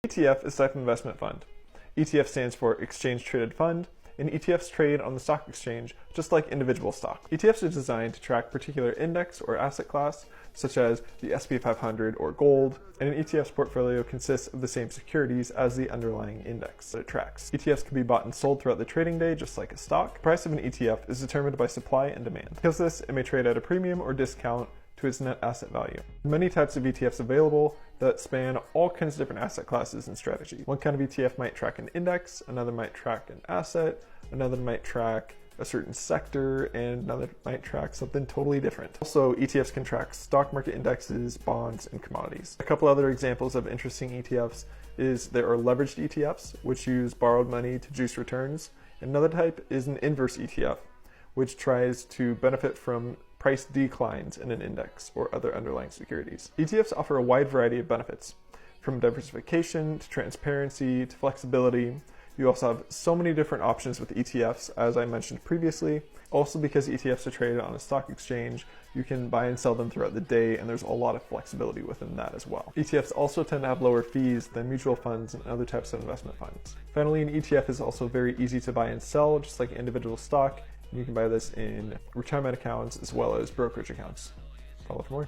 ETF is a type of investment fund. ETF stands for Exchange Traded Fund, and ETFs trade on the stock exchange just like individual stock. ETFs are designed to track particular index or asset class, such as the S&P 500 or gold, and an ETF's portfolio consists of the same securities as the underlying index that it tracks. ETFs can be bought and sold throughout the trading day just like a stock. The price of an ETF is determined by supply and demand. Because of this, it may trade at a premium or discount to its net asset value. Many types of ETFs available that span all kinds of different asset classes and strategies. One kind of ETF might track an index, another might track an asset, another might track a certain sector, and another might track something totally different. Also, ETFs can track stock market indexes, bonds, and commodities. A couple other examples of interesting ETFs is there are leveraged ETFs, which use borrowed money to juice returns. Another type is an inverse ETF, which tries to benefit from price declines in an index or other underlying securities. ETFs offer a wide variety of benefits, from diversification to transparency to flexibility. You also have so many different options with ETFs, as I mentioned previously. Also, because ETFs are traded on a stock exchange, you can buy and sell them throughout the day, and there's a lot of flexibility within that as well. ETFs also tend to have lower fees than mutual funds and other types of investment funds. Finally, an ETF is also very easy to buy and sell, just like individual stock. You can buy this in retirement accounts as well as brokerage accounts. Follow for more.